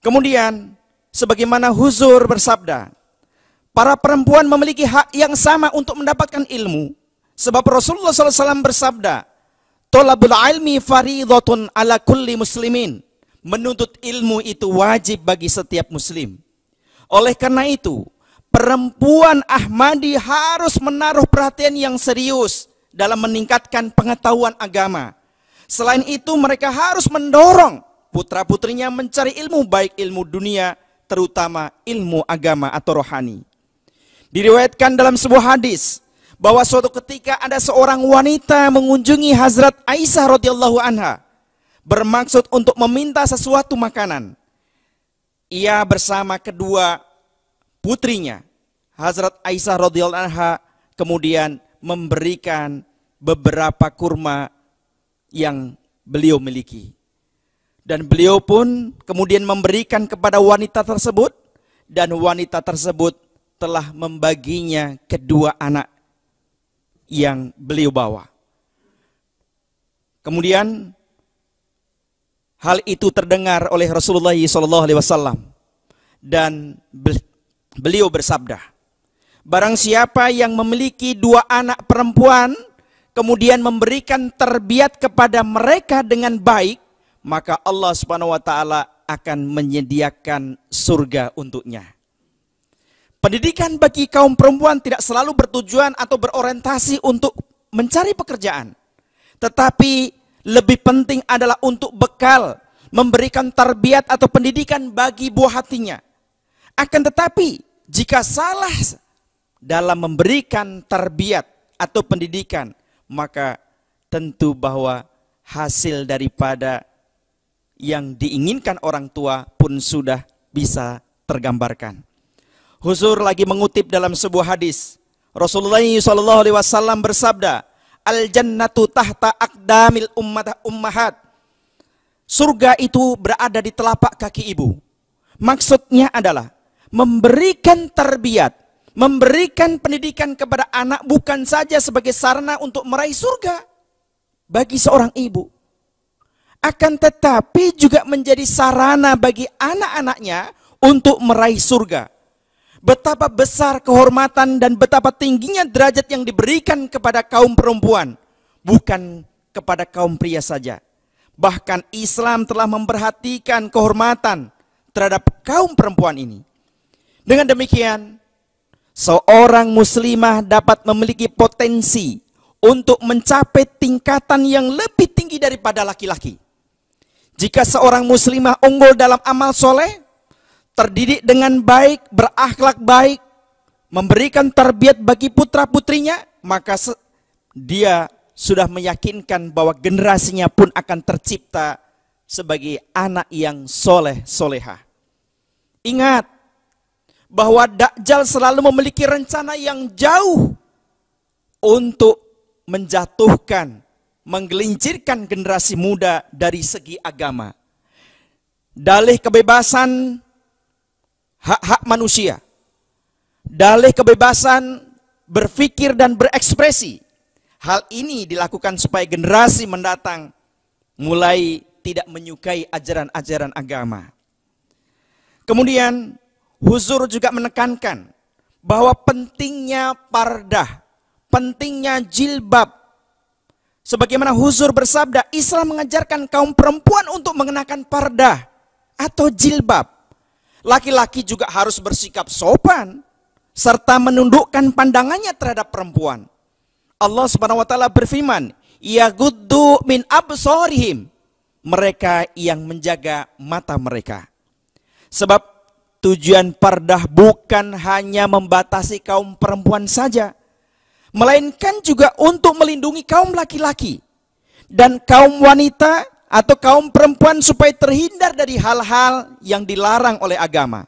Kemudian sebagaimana Huzur bersabda, para perempuan memiliki hak yang sama untuk mendapatkan ilmu. Sebab Rasulullah SAW bersabda, "Thalabul ilmi fardhatun ala kulli muslimin." Menuntut ilmu itu wajib bagi setiap muslim. Oleh karena itu, perempuan Ahmadi harus menaruh perhatian yang serius dalam meningkatkan pengetahuan agama. Selain itu, mereka harus mendorong putra-putrinya mencari ilmu, baik ilmu dunia, terutama ilmu agama atau rohani. Diriwayatkan dalam sebuah hadis bahwa suatu ketika ada seorang wanita mengunjungi Hazrat Aisyah radhiyallahu anha bermaksud untuk meminta sesuatu makanan. Ia bersama kedua putrinya, Hazrat Aisyah radhiyallahu anha, kemudian memberikan beberapa kurma yang beliau miliki. Dan beliau pun kemudian memberikan kepada wanita tersebut, dan wanita tersebut telah membaginya kedua anak yang beliau bawa. Kemudian hal itu terdengar oleh Rasulullah SAW dan beliau bersabda, barang siapa yang memiliki dua anak perempuan kemudian memberikan terbiat kepada mereka dengan baik, maka Allah Subhanahu wa taala akan menyediakan surga untuknya. Pendidikan bagi kaum perempuan tidak selalu bertujuan atau berorientasi untuk mencari pekerjaan. Tetapi lebih penting adalah untuk bekal, memberikan tarbiyat atau pendidikan bagi buah hatinya. Akan tetapi, jika salah dalam memberikan tarbiyat atau pendidikan, maka tentu bahwa hasil daripada yang diinginkan orang tua pun sudah bisa tergambarkan. Huzur lagi mengutip dalam sebuah hadis. Rasulullah SAW bersabda, "Al-jannatu tahta aqdamil ummahat." Surga itu berada di telapak kaki ibu. Maksudnya adalah memberikan tarbiyat, memberikan pendidikan kepada anak bukan saja sebagai sarana untuk meraih surga bagi seorang ibu, akan tetapi juga menjadi sarana bagi anak-anaknya untuk meraih surga. Betapa besar kehormatan dan betapa tingginya derajat yang diberikan kepada kaum perempuan, bukan kepada kaum pria saja. Bahkan Islam telah memperhatikan kehormatan terhadap kaum perempuan ini. Dengan demikian, seorang muslimah dapat memiliki potensi untuk mencapai tingkatan yang lebih tinggi daripada laki-laki. Jika seorang muslimah unggul dalam amal soleh, terdidik dengan baik, berakhlak baik, memberikan tarbiyat bagi putra-putrinya, maka dia sudah meyakinkan bahwa generasinya pun akan tercipta sebagai anak yang soleh, solehah. Ingat bahwa Dajjal selalu memiliki rencana yang jauh untuk menjatuhkan, menggelincirkan generasi muda dari segi agama. Dalih kebebasan hak-hak manusia, dalih kebebasan berpikir dan berekspresi. Hal ini dilakukan supaya generasi mendatang mulai tidak menyukai ajaran-ajaran agama. Kemudian Huzur juga menekankan bahwa pentingnya pardah, pentingnya jilbab. Sebagaimana Huzur bersabda, Islam mengajarkan kaum perempuan untuk mengenakan pardah atau jilbab. Laki-laki juga harus bersikap sopan serta menundukkan pandangannya terhadap perempuan. Allah Subhanahu wa taala berfirman, "Yaghuddu min absarihim." Mereka yang menjaga mata mereka. Sebab tujuan pardah bukan hanya membatasi kaum perempuan saja, melainkan juga untuk melindungi kaum laki-laki dan kaum wanita atau kaum perempuan supaya terhindar dari hal-hal yang dilarang oleh agama.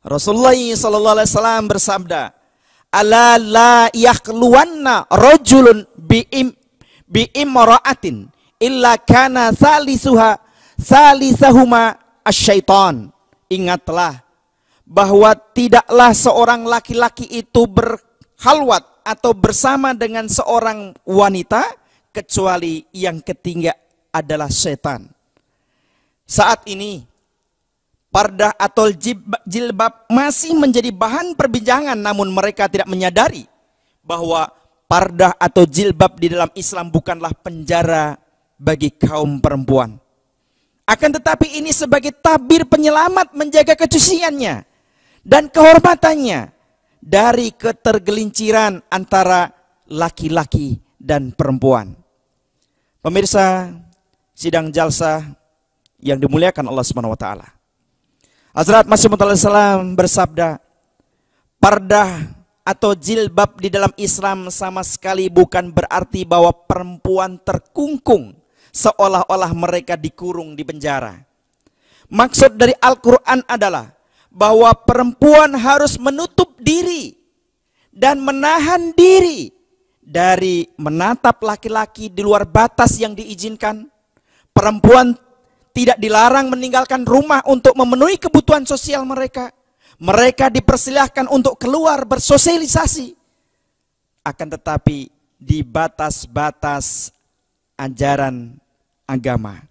Rasulullah SAW bersabda, "Ala la yakhluwanna rajulun bi'imra'atin illa kana salisahuma asyaiton." Ingatlah bahwa tidaklah seorang laki-laki itu berkhalwat atau bersama dengan seorang wanita kecuali yang ketiga adalah setan. Saat ini pardah atau jilbab masih menjadi bahan perbincangan, namun mereka tidak menyadari bahwa pardah atau jilbab di dalam Islam bukanlah penjara bagi kaum perempuan. Akan tetapi ini sebagai tabir penyelamat menjaga kesuciannya dan kehormatannya dari ketergelinciran antara laki-laki dan perempuan. Pemirsa sidang jalsa yang dimuliakan Allah Subhanahu wa taala. Hazrat Masih Maud salam bersabda, pardah atau jilbab di dalam Islam sama sekali bukan berarti bahwa perempuan terkungkung seolah-olah mereka dikurung di penjara. Maksud dari Al-Quran adalah bahwa perempuan harus menutup diri dan menahan diri dari menatap laki-laki di luar batas yang diizinkan. Perempuan tidak dilarang meninggalkan rumah untuk memenuhi kebutuhan sosial mereka. Mereka dipersilahkan untuk keluar bersosialisasi. Akan tetapi di batas-batas ajaran agama.